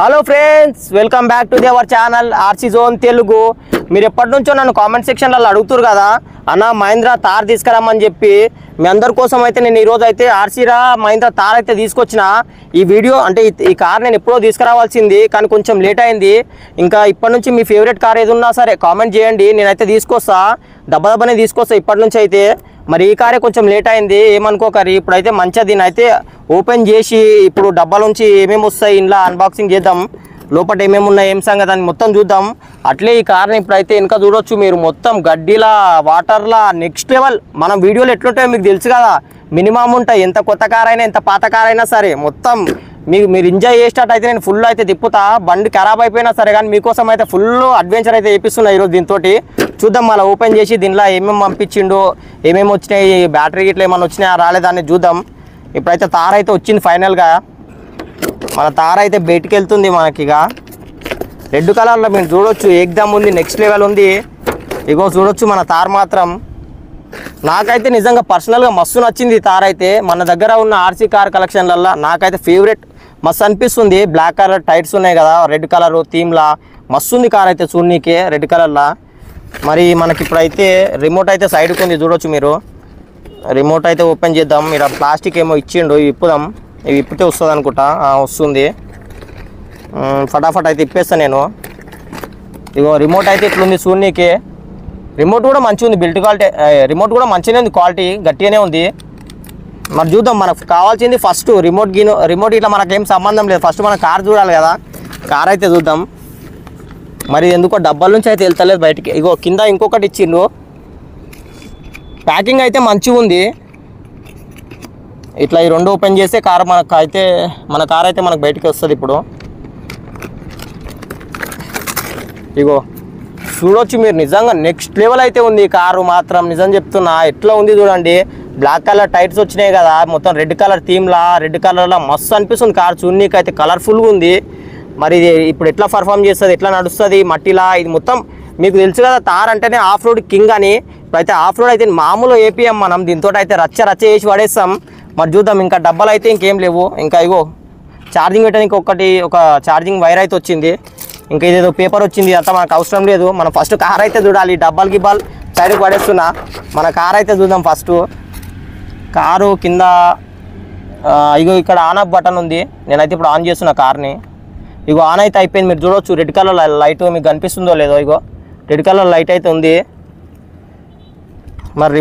Hello friends, welcome back to our channel RC zone Telugu. మీరు ఎప్పటి నుంచో నన్ను కామెంట్ సెక్షన్లలో అడుగుతారు కదా అన్న మహీంద్రా థార్ తీసుకురామని చెప్పి. మీ అందరి కోసం అయితే నేను ఈరోజు అయితే ఆర్సీరా మహీంద్రా థార్ అయితే తీసుకొచ్చిన. ఈ వీడియో అంటే ఈ కార్ నేను ఎప్పుడో తీసుకురావాల్సింది, కానీ కొంచెం లేట్ అయింది. ఇంకా ఇప్పటి నుంచి మీ ఫేవరెట్ కార్ ఏది ఉన్నా సరే కామెంట్ చేయండి, నేనైతే తీసుకొస్తా. దబ్బదబ్బనే తీసుకొస్తా ఇప్పటి నుంచి అయితే. మరి ఈ కారే కొంచెం లేట్ అయింది, ఏమనుకోకరి. ఇప్పుడైతే మంచిగా దీన్ని అయితే ఓపెన్ చేసి ఇప్పుడు డబ్బాల నుంచి ఏమేమి వస్తాయి ఇంట్లో అన్బాక్సింగ్ చేద్దాం. లోపల ఏమేమి ఉన్నాయి, ఏం సంగతి అని మొత్తం చూద్దాం. అట్లే ఈ కార్ని ఇప్పుడైతే వెనక చూడొచ్చు మీరు, మొత్తం గడ్డిలా వాటర్లా నెక్స్ట్ లెవెల్. మనం వీడియోలు ఎట్లుంటాయో మీకు తెలుసు కదా, మినిమం ఉంటాయి. ఎంత కొత్త కార్ అయినా ఎంత పాత కార్ అయినా సరే మొత్తం మీరు ఎంజాయ్ చేసేటట్టు అయితే నేను ఫుల్ అయితే తిప్పుతా. బండి ఖరాబ్ అయిపోయినా సరే కానీ మీకోసం అయితే ఫుల్ అడ్వెంచర్ అయితే చేపిస్తున్నా ఈరోజు దీంతో. చూద్దాం మళ్ళీ ఓపెన్ చేసి దీనిలో ఏమేమి పంపించిండు, ఏమేమి వచ్చినాయి, బ్యాటరీ గిట్లా ఏమైనా వచ్చినాయా రాలేదాన్ని చూద్దాం. ఇప్పుడైతే తార్ అయితే వచ్చింది ఫైనల్గా. మన తార్ అయితే బయటికి వెళ్తుంది మనకి. ఇక రెడ్ కలర్లో మీరు చూడొచ్చు, ఏకదమ్ ఉంది, నెక్స్ట్ లెవెల్ ఉంది. ఇగో చూడొచ్చు మన తార్ మాత్రం. నాకైతే నిజంగా పర్సనల్గా మస్తు నచ్చింది తార్ అయితే. మన దగ్గర ఉన్న ఆర్సీ కార్ కలెక్షన్లల్లో నాకైతే ఫేవరెట్ మస్తు అనిపిస్తుంది. బ్లాక్ కలర్ టైర్స్ ఉన్నాయి కదా, రెడ్ కలర్ థీమ్లా మస్తు ఉంది కార్ అయితే చూడనీకే రెడ్ కలర్లా. మరి మనకి ఇప్పుడైతే రిమోట్ అయితే సైడ్కి ఉంది చూడొచ్చు మీరు. రిమోట్ అయితే ఓపెన్ చేద్దాం. మీరు ప్లాస్టిక్ ఏమో ఇచ్చిండు, ఇప్పుదాం. ఇవి ఇప్పితే వస్తుంది అనుకుంటా, వస్తుంది. ఫటాఫట్ అయితే ఇప్పేస్తాను నేను. ఇగో రిమోట్ అయితే ఇట్లుంది చూడనీకే. రిమోట్ కూడా మంచిగా ఉంది, బిల్ట్ క్వాలిటీ. రిమోట్ కూడా మంచిగానే ఉంది, క్వాలిటీ గట్టిగానే ఉంది. మరి చూద్దాం, మనకు కావాల్సింది ఫస్ట్ రిమోట్ ఇట్లా మనకేం సంబంధం లేదు. ఫస్ట్ మనం కార్ చూడాలి కదా, కార్ అయితే చూద్దాం. మరి ఎందుకో డబ్బాల నుంచి అయితే వెళ్తలేదు బయటికి. ఇగో కింద ఇంకొకటి ఇచ్చిండు. ప్యాకింగ్ అయితే మంచిగా ఉంది. ఇట్లా ఈ రెండు ఓపెన్ చేస్తే కార్ మన కార్ అయితే మనకు బయటికి వస్తుంది. ఇప్పుడు ఇగో చూడొచ్చు మీరు, నిజంగా నెక్స్ట్ లెవెల్ అయితే ఉంది ఈ కారు మాత్రం. నిజం చెప్తున్నా, ఎట్లా ఉంది చూడండి. బ్లాక్ కలర్ టైర్స్ వచ్చినాయి కదా, మొత్తం రెడ్ కలర్ థీమ్లా, రెడ్ కలర్లో మస్తు అనిపిస్తుంది కార్ చూడనీకి అయితే. కలర్ఫుల్గా ఉంది. మరి ఇది ఇప్పుడు ఎట్లా పర్ఫామ్ చేస్తుంది, ఎట్లా నడుస్తుంది మట్టిలా. ఇది మొత్తం మీకు తెలుసు కదా, తార్ అంటేనే ఆఫ్ రోడ్ కింగ్ అని. ఇప్పుడైతే ఆఫ్ రోడ్ అయితే మామూలు ఏపీఎం మనం దీంతో అయితే రచ్చ చేసి పడేస్తాం. మరి చూద్దాం. ఇంకా డబ్బాలు అయితే ఇంకేం లేవు. ఇంకా ఇగో ఛార్జింగ్ పెట్టడానికి ఒక ఛార్జింగ్ వైర్ అయితే వచ్చింది. ఇంకా ఇదేదో పేపర్ వచ్చింది, అంతా మనకు అవసరం లేదు. మనం ఫస్ట్ కార్ అయితే చూడాలి. డబ్బాలు గిబ్బాలు సైడ్కి పడేస్తున్నా. మన కార్ అయితే చూద్దాం ఫస్ట్. కారు కింద ఇగో ఇక్కడ ఆన్ ఆఫ్ బటన్ ఉంది. నేనైతే ఇప్పుడు ఆన్ చేస్తున్నా కార్ని. ఇగో ఆన్ అయితే అయిపోయింది. మీరు చూడవచ్చు రెడ్ కలర్ లైట్ మీకు కనిపిస్తుందో లేదో. ఇగో రెడ్ కలర్ లైట్ అయితే ఉంది. మరి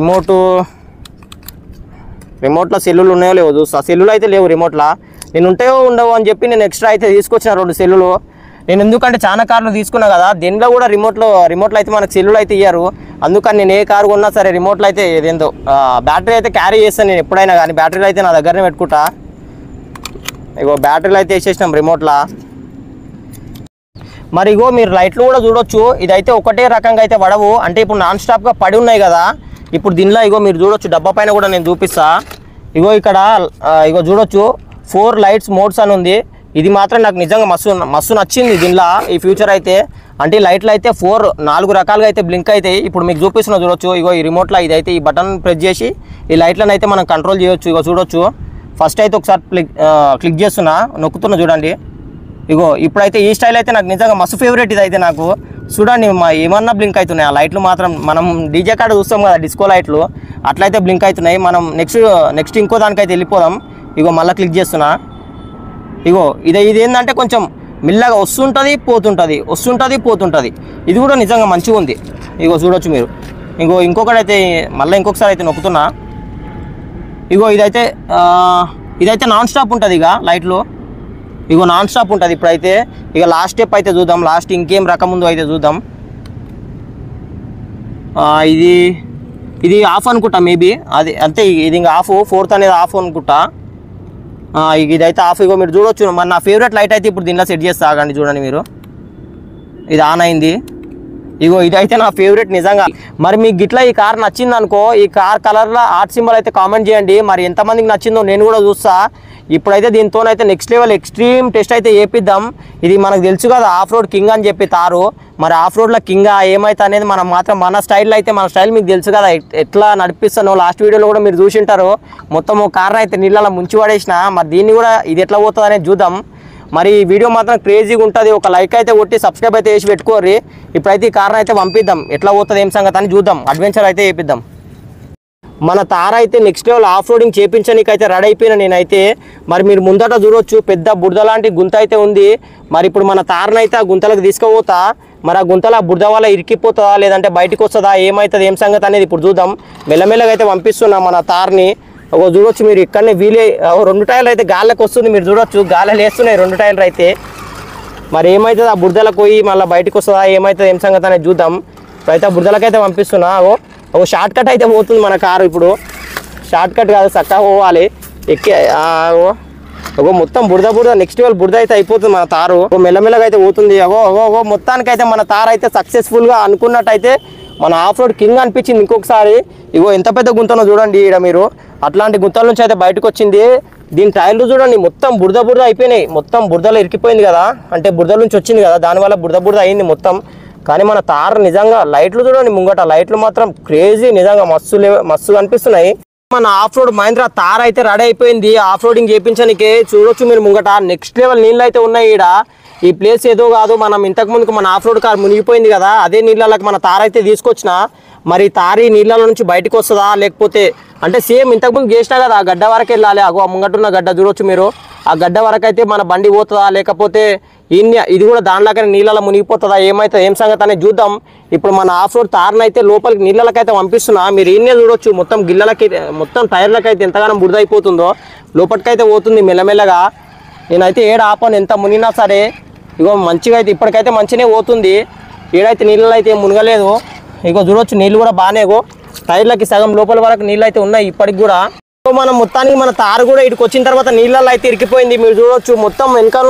రిమోట్లో సెల్లులు ఉన్నాయో లేవో చూస్తా. సెల్లులు అయితే లేవు రిమోట్లో. నేను ఉంటాయో ఉండవు అని చెప్పి నేను ఎక్స్ట్రా అయితే తీసుకొచ్చిన 2 సెల్లులు. నేను ఎందుకంటే చాలా కార్లు తీసుకున్నా కదా, దీనిలో కూడా రిమోట్లో అయితే మనకు సెల్లులు అయితే ఇయ్యారు. అందుకని నేను ఏ కారు కొన్నా సరే రిమోట్లో అయితే ఏదేందో బ్యాటరీ అయితే క్యారీ చేస్తాను నేను ఎప్పుడైనా కానీ. బ్యాటరీలు అయితే నా దగ్గరనే పెట్టుకుంటా. ఇగో బ్యాటరీలు అయితే వేసేసినాం రిమోట్లో. మరి ఇగో మీరు లైట్లు కూడా చూడొచ్చు. ఇదైతే ఒకటే రకంగా అయితే పడవు, అంటే ఇప్పుడు నాన్ స్టాప్గా పడి ఉన్నాయి కదా. ఇప్పుడు దీనిలో ఇగో మీరు చూడొచ్చు, డబ్బా పైన కూడా నేను చూపిస్తా. ఇగో ఇక్కడ ఇగో చూడొచ్చు 4 లైట్స్ మోడ్స్ అని ఉంది. ఇది మాత్రం నాకు నిజంగా మస్తు నచ్చింది దీనిలో ఈ ఫ్యూచర్ అయితే. అంటే లైట్లు అయితే 4 రకాలుగా అయితే బ్లింక్ అవుతాయి. ఇప్పుడు మీకు చూపిస్తున్నా చూడొచ్చు. ఇగో ఈ రిమోట్లో ఇదైతే ఈ బటన్ ప్రెస్ చేసి ఈ లైట్లను అయితే మనం కంట్రోల్ చేయొచ్చు. ఇగో చూడొచ్చు. ఫస్ట్ అయితే ఒకసారి క్లిక్ చేస్తున్నా, నొక్కుతున్నా చూడండి. ఇగో ఇప్పుడైతే ఈ స్టైల్ అయితే నాకు నిజంగా మస్తు ఫేవరెట్. ఇది అయితే నాకు చూడండి ఏమన్నా బ్లింక్ అవుతున్నాయి. ఆ లైట్లు మాత్రం మనం డీజే కాడ చూస్తాం కదా డిస్కో లైట్లు, అట్లయితే బ్లింక్ అవుతున్నాయి. మనం నెక్స్ట్ ఇంకో దానికైతే వెళ్ళిపోదాం. ఇగో మళ్ళీ క్లిక్ చేస్తున్నా. ఇగో ఇది ఏంటంటే కొంచెం మెల్లగా వస్తుంటుంది పోతుంటుంది. ఇది కూడా నిజంగా మంచిగా ఉంది. ఇగో చూడొచ్చు మీరు. ఇంకొకటి అయితే మళ్ళీ ఇంకొకసారి అయితే నొక్కుతున్నా. ఇగో ఇదైతే నాన్ స్టాప్ ఉంటుంది. ఇక లైట్లు ఇగో నాన్ స్టాప్ ఉంటుంది. ఇప్పుడైతే ఇక లాస్ట్ స్టెప్ అయితే చూద్దాం. లాస్ట్ ఇంకేం రకం ఉందో అయితే చూద్దాం. ఇది ఆఫ్ అనుకుంటా మేబీ. అది అంతే, ఇది ఇంకా ఆఫ్. 4th అనేది ఆఫ్ అనుకుంటా. ఇదైతే ఆఫ్. ఇగో మీరు చూడొచ్చు. మరి నా ఫేవరెట్ లైట్ అయితే ఇప్పుడు దీనిలో సెట్ చేస్తా. ఆగండి చూడండి మీరు. ఇది ఆన్ అయింది. ఇగో ఇదైతే నా ఫేవరెట్ నిజంగా. మరి మీకు గిట్లా ఈ కార్ నచ్చింది అనుకో, ఈ కార్ కలర్లో ఆర్ట్ సింబల్ అయితే కామెంట్ చేయండి. మరి ఎంతమందికి నచ్చిందో నేను కూడా చూస్తా. ఇప్పుడైతే దీంతోనైతే నెక్స్ట్ లెవెల్ ఎక్స్ట్రీమ్ టెస్ట్ అయితే చేపిద్దాం. ఇది మనకు తెలుసు కదా ఆఫ్ రోడ్ కింగ్ అని చెప్పి తారు. మరి ఆఫ్ రోడ్లో కింగ్ ఏమైతే అనేది మనం మాత్రం మన స్టైల్లో అయితే, మన స్టైల్ మీకు తెలుసు కదా ఎట్లా నడిపిస్తానో. లాస్ట్ వీడియోలో కూడా మీరు చూసింటారు. మొత్తం కార్ని అయితే నీళ్ళలో ముంచి పడేసిన. మరి దీన్ని కూడా ఇది ఎట్లా పోతుంది అనేది చూద్దాం. మరి ఈ వీడియో మాత్రం క్రేజీగా ఉంటుంది. ఒక లైక్ అయితే కొట్టి సబ్స్క్రైబ్ అయితే చేసి పెట్టుకోర్రి. ఇప్పుడైతే ఈ కార్ అయితే పంపిద్దాం, ఎట్లా పోతుంది ఏం సంగతి అని చూద్దాం, అడ్వెంచర్ అయితే చేపిద్దాం. మన తార అయితే నెక్స్ట్ లెవెల్ ఆఫ్ రోడింగ్ చేయించడానికి అయితే రెడీ అయిపోయినా నేనైతే. మరి మీరు ముందట చూడొచ్చు పెద్ద బురద లాంటి గుంత అయితే ఉంది. మరి ఇప్పుడు మన తారనైతే ఆ గుంతలకు తీసుకుపోతా. మరి ఆ గుంతల బురద వల్ల ఇరికిపోతుందా లేదంటే బయటకు వస్తుందా ఏమవుతుంది ఏం సంగతి అనేది ఇప్పుడు చూద్దాం. మెల్లమెల్లగా అయితే పంపిస్తున్నా మన తారని. ఒక చూడొచ్చు మీరు ఇక్కడనే వీలే 2 టైర్లు అయితే గాలికి వస్తుంది, మీరు చూడొచ్చు గాలి వేస్తున్నాయి 2 టైర్లు అయితే. మరి ఏమవుతుంది ఆ బురదలకు పోయి మళ్ళీ బయటకు వస్తుందా ఏమవుతుంది ఏం సంగతి అనేది చూద్దాం. ఇప్పుడైతే ఆ బురదలకైతే పంపిస్తున్నా. ఒక షార్ట్ కట్ అయితే పోతుంది మన కారు. ఇప్పుడు షార్ట్ కట్ కాదు, చక్కగా పోవాలి. ఎక్కి మొత్తం బురద నెక్స్ట్ లెవెల్ బురద అయితే అయిపోతుంది మన తారు. మెల్లమెల్లగా అయితే పోతుంది. మొత్తానికైతే మన తారు అయితే సక్సెస్ఫుల్గా అనుకున్నట్టయితే మన ఆఫ్ రోడ్ కింగ్ అనిపించింది ఇంకొకసారి. ఎంత పెద్ద గుంతనో చూడండి ఇక్కడ మీరు. అట్లాంటి గుంతల నుంచి అయితే బయటకు వచ్చింది. దీని టైర్లు చూడండి మొత్తం బురద అయిపోయినాయి. మొత్తం బురదలో ఇరికిపోయింది కదా, అంటే బురద నుంచి వచ్చింది కదా, దానివల్ల బురద అయింది మొత్తం. కానీ మన తారు నిజంగా లైట్లు చూడండి ముంగట, లైట్లు మాత్రం క్రేజీ, నిజంగా మస్తు అనిపిస్తున్నాయి. మన ఆఫ్ రోడ్ మహీంద్రా తార్ అయితే రెడీ అయిపోయింది ఆఫ్ రోడింగ్ చేయించడానికి. చూడొచ్చు మీరు ముంగట నెక్స్ట్ లెవెల్ నీళ్ళు అయితే ఉన్నాయి ఈడ. ఈ ప్లేస్ ఏదో కాదు, మనం ఇంతకు ముందుకు మన ఆఫ్ రోడ్ కార్ మునిగిపోయింది కదా, అదే నీళ్ళకి మన తార్ అయితే తీసుకొచ్చిన. మరి తారి నీళ్ళ నుంచి బయటకు వస్తుందా లేకపోతే అంటే సేమ్ ఇంతకుముందు చేసినా కదా, ఆ గడ్డ వరకు వెళ్ళాలి. ముంగటున్న గడ్డ చూడొచ్చు మీరు, ఆ గడ్డ వరకు అయితే మన బండి పోతుందా లేకపోతే ఇది కూడా దానిలాగానే నీళ్ళలో మునిగిపోతుందా ఏమైతే ఏం సంగతి అనేది చూద్దాం. ఇప్పుడు మన ఆఫ్ రోడ్ తారని అయితే లోపలికి నీళ్ళకైతే పంపిస్తున్నా. మీరు ఈయనే చూడొచ్చు మొత్తం గిల్లలకి మొత్తం టైర్లకైతే ఎంతగానో బురద అయిపోతుందో, లోపలికైతే పోతుంది మెల్లమెల్లగా. నేనైతే ఆపను ఎంత మునిగినా సరే. మంచిగా అయితే ఇప్పటికైతే మంచిగానే పోతుంది. ఏడైతే నీళ్ళలో అయితే మునగలేదు. చూడొచ్చు నీళ్ళు కూడా బాగానే టైర్లకి సగం లోపల వరకు నీళ్ళు అయితే ఉన్నాయి ఇప్పటికి కూడా. మనం మొత్తానికి మన తారు కూడా ఇటుకు వచ్చిన తర్వాత నీళ్ళల్లో అయితే ఇరికిపోయింది. మీరు చూడొచ్చు మొత్తం వెనకాల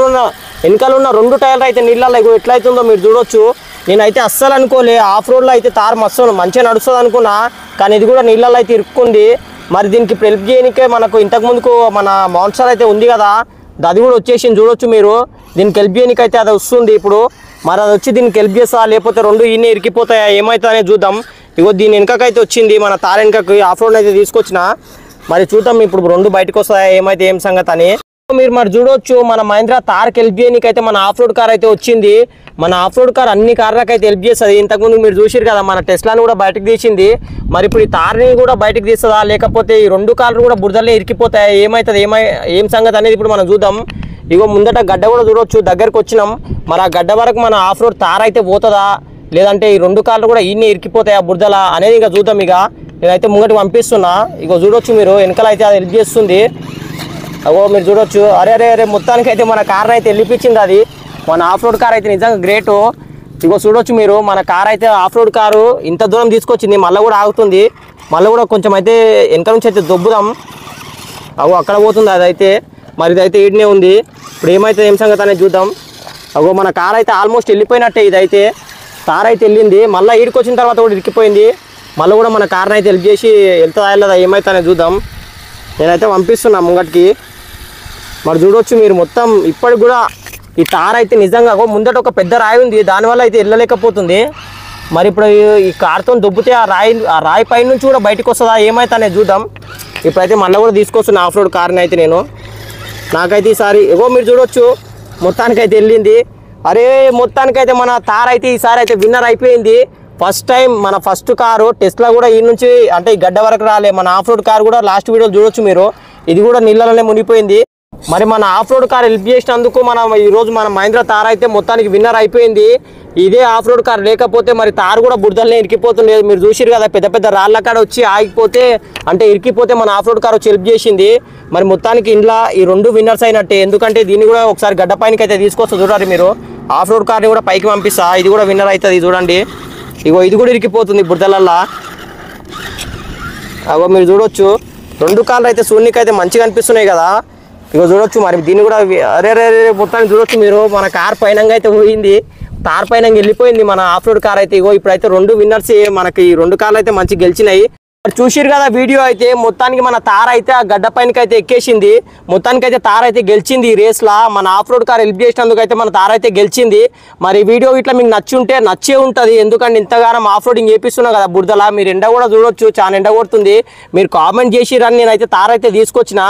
ఉన్న 2 టైర్లు అయితే నీళ్ళల్లో ఎట్లయితుందో మీరు చూడొచ్చు. నేనైతే అస్సలు అనుకోలే ఆఫ్ రోడ్లో అయితే తారు మంచిగా నడుస్తుంది అనుకున్నా, కానీ ఇది కూడా నీళ్ళల్లో అయితే ఇరుక్కుంది. మరి దీనికి ఇప్పుడు హెల్ప్ చేయడానికే మనకు ఇంతకుముందుకు మన మాన్స్టర్ అయితే ఉంది కదా, అది కూడా వచ్చేసింది చూడొచ్చు మీరు. దీనికి హెల్ప్ చేయడానికి అయితే అది వస్తుంది ఇప్పుడు. మరి అది వచ్చి దీనికి హెల్ప్ చేస్తా లేకపోతే 2 ఈయనే ఇరికిపోతాయా ఏమవుతుందో అనేది చూద్దాం. దీని వెనకకైతే వచ్చింది మన తార వెనకకి ఆఫ్ రోడ్ అయితే తీసుకొచ్చిన. మరి చూద్దాం ఇప్పుడు 2 బయటకు వస్తాయా ఏమైతే ఏం సంగతి అని. మీరు మరి చూడొచ్చు మన మహీంద్రా తార్కి హెల్ప్ చేయడానికి అయితే మన ఆఫ్ రోడ్ కార్ అయితే వచ్చింది. మన ఆఫ్ రోడ్ కార్ అన్ని కార్లకు అయితే హెల్ప్ చేస్తుంది. ఇంతకుముందు మీరు చూసారు కదా మన టెస్లాని కూడా బయటకు తీసింది. మరి ఇప్పుడు ఈ తార్ని కూడా బయటకు తీస్తుందా లేకపోతే ఈ 2 కార్లు కూడా బురదలే ఇరికిపోతాయా ఏమవుతుంది ఏం సంగతి అనేది ఇప్పుడు మనం చూద్దాం. ముందట గడ్డ కూడా చూడొచ్చు, దగ్గరకు వచ్చినాం. మరి ఆ గడ్డ వరకు మన ఆఫ్ రోడ్ తార్ అయితే పోతుందా లేదంటే ఈ 2 కార్లు కూడా ఈయనే ఇరికిపోతాయా బురదలా అనేది ఇక చూద్దాం. నేనైతే ముంగటి పంపిస్తున్నా. చూడొచ్చు మీరు వెనకాల అయితే అది హెల్ప్ చేస్తుంది. మీరు చూడొచ్చు. అరే మొత్తానికి అయితే మన కార్ అయితే వెళ్ళిపించింది అది. మన ఆఫ్ రోడ్ కార్ అయితే నిజంగా గ్రేటు. చూడొచ్చు మీరు మన కార్ అయితే ఆఫ్ రోడ్ కారు ఇంత దూరం తీసుకొచ్చింది, మళ్ళీ కూడా ఆగుతుంది. మళ్ళీ కూడా కొంచెం అయితే వెనక నుంచి అయితే దొబ్బుదాం. అక్కడ పోతుంది అదైతే. మరి ఇదైతే ఈడనే ఉంది. ఇప్పుడు ఏమైతే ఏం సంగతి అనేది చూద్దాం. మన కార్ అయితే ఆల్మోస్ట్ వెళ్ళిపోయినట్టే. ఇదైతే కార్ అయితే వెళ్ళింది, మళ్ళీ ఈడికి వచ్చిన తర్వాత కూడా ఇరికిపోయింది. మళ్ళీ కూడా మన కార్ని అయితే హెల్ప్ చేసి వెళ్తుందా వెళ్ళదా ఏమైతే అనేది చూద్దాం. నేనైతే పంపిస్తున్నా ముంగటికి. మరి చూడొచ్చు మీరు మొత్తం ఇప్పటికి కూడా ఈ తార్ అయితే నిజంగా ముందట ఒక పెద్ద రాయి ఉంది, దానివల్ల అయితే వెళ్ళలేకపోతుంది. మరి ఇప్పుడు ఈ కార్తో దొబ్బితే ఆ రాయి పై నుంచి కూడా బయటకు వస్తుందా ఏమైతే అనేది చూద్దాం. ఇప్పుడైతే మళ్ళీ కూడా తీసుకొస్తున్నా ఆఫ్ రోడ్ కార్ని అయితే నేను. నాకైతే ఈసారి మీరు చూడొచ్చు మొత్తానికైతే వెళ్ళింది. మొత్తానికైతే మన తార్ అయితే ఈసారి అయితే విన్నర్ అయిపోయింది. ఫస్ట్ టైం మన ఫస్ట్ కారు టెస్లా కూడా ఈ నుంచి అంటే ఈ గడ్డ వరకు రాలే. మన ఆఫ్ రోడ్ కార్ కూడా లాస్ట్ వీడియో చూడొచ్చు మీరు, ఇది కూడా నీళ్ళలోనే మునిగిపోయింది. మరి మన ఆఫ్ రోడ్ కార్ హెల్ప్ చేసినందుకు ఈరోజు మన మహీంద్రా తార్ అయితే మొత్తానికి విన్నర్ అయిపోయింది. ఇదే ఆఫ్ రోడ్ కార్ లేకపోతే మరి తారు కూడా బురదలనే ఇరికిపోతుండేది. మీరు చూసిరు కదా పెద్ద పెద్ద రాళ్ళ కాడ వచ్చి ఆగిపోతే అంటే ఇరికిపోతే మన ఆఫ్ రోడ్ కార్ వచ్చి హెల్ప్ చేసింది. మరి మొత్తానికి ఇంట్లో ఈ 2 విన్నర్స్ అయినట్టే. ఎందుకంటే దీన్ని కూడా ఒకసారి గడ్డ పైనకి అయితే తీసుకొస్తా చూడాలి మీరు. ఆఫ్ రోడ్ కార్ని కూడా పైకి పంపిస్తా, ఇది కూడా విన్నర్ అవుతుంది చూడండి. ఇది కూడా ఇరికిపోతుంది బురదలల్లా. మీరు చూడొచ్చు 2 కార్లు అయితే సూర్యునికి అయితే మంచిగా అనిపిస్తున్నాయి కదా. చూడొచ్చు మరి దీన్ని కూడా అరే మొత్తానికి చూడొచ్చు మీరు. మన కార్ పైన అయితే పోయింది, తార్ పైన వెళ్ళిపోయింది మన ఆఫ్ రోడ్ కార్ అయితే. ఇప్పుడైతే 2 విన్నర్స్ మనకి ఈ 2 కార్లు అయితే మంచిగా గెలిచినాయి. చూసిరు కదా వీడియో అయితే. మొత్తానికి మన తార్ అయితే ఆ గడ్డ పైనకి అయితే ఎక్కేసింది. మొత్తానికి అయితే తార్ అయితే గెలిచింది ఈ రేస్లా. మన ఆఫ్ రోడ్ కార్ హెల్ప్ చేసినందుకు అయితే మన తార్ అయితే గెలిచింది. మరి వీడియో ఇట్లా మీకు నచ్చే ఉంటుంది. ఎందుకంటే ఇంతగానం ఆఫ్ రోడింగ్ చేపిస్తున్నా కదా బురదలా. మీరు ఎండ కూడా చూడొచ్చు, చాలా ఎండ కొడుతుంది. మీరు కామెంట్ చేసిరని నేనైతే తార్ అయితే తీసుకొచ్చిన.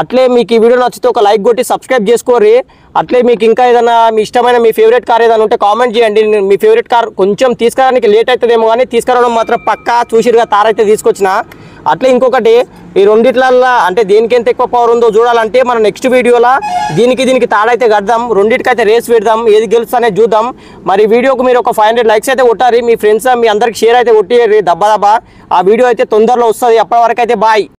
అట్లే మీకు ఈ వీడియో నచ్చితే ఒక లైక్ కొట్టి సబ్స్క్రైబ్ చేసుకోర్రి. అట్లే మీకు ఇంకా ఏదైనా మీ ఇష్టమైన మీ ఫేవరెట్ కార్ ఏదైనా ఉంటే కామెంట్ చేయండి. మీ ఫేవరెట్ కార్ కొంచెం తీసుకురావడానికి లేట్ అవుతుందేమో కానీ తీసుకురావడం మాత్రం పక్కా చూసిరుగా తార్ అయితే తీసుకొచ్చిన. అట్లే ఇంకొకటి ఈ రెండిట్లల్లో అంటే దేనికి ఎంత ఎక్కువ పవర్ ఉందో చూడాలంటే మన నెక్స్ట్ వీడియోలో దీనికి తాడైతే కడదాం, రెండింటికైతే రేస్ పెడదాం, ఏది గెలుస్తానే చూద్దాం. మరి వీడియోకి మీరు ఒక 500 లైక్స్ అయితే కొట్టారు, మీ ఫ్రెండ్స్ మీ అందరికి షేర్ అయితే కొట్టి దబ్బా. ఆ వీడియో అయితే తొందరలో వస్తుంది. అప్పటి వరకు అయితే బాయ్.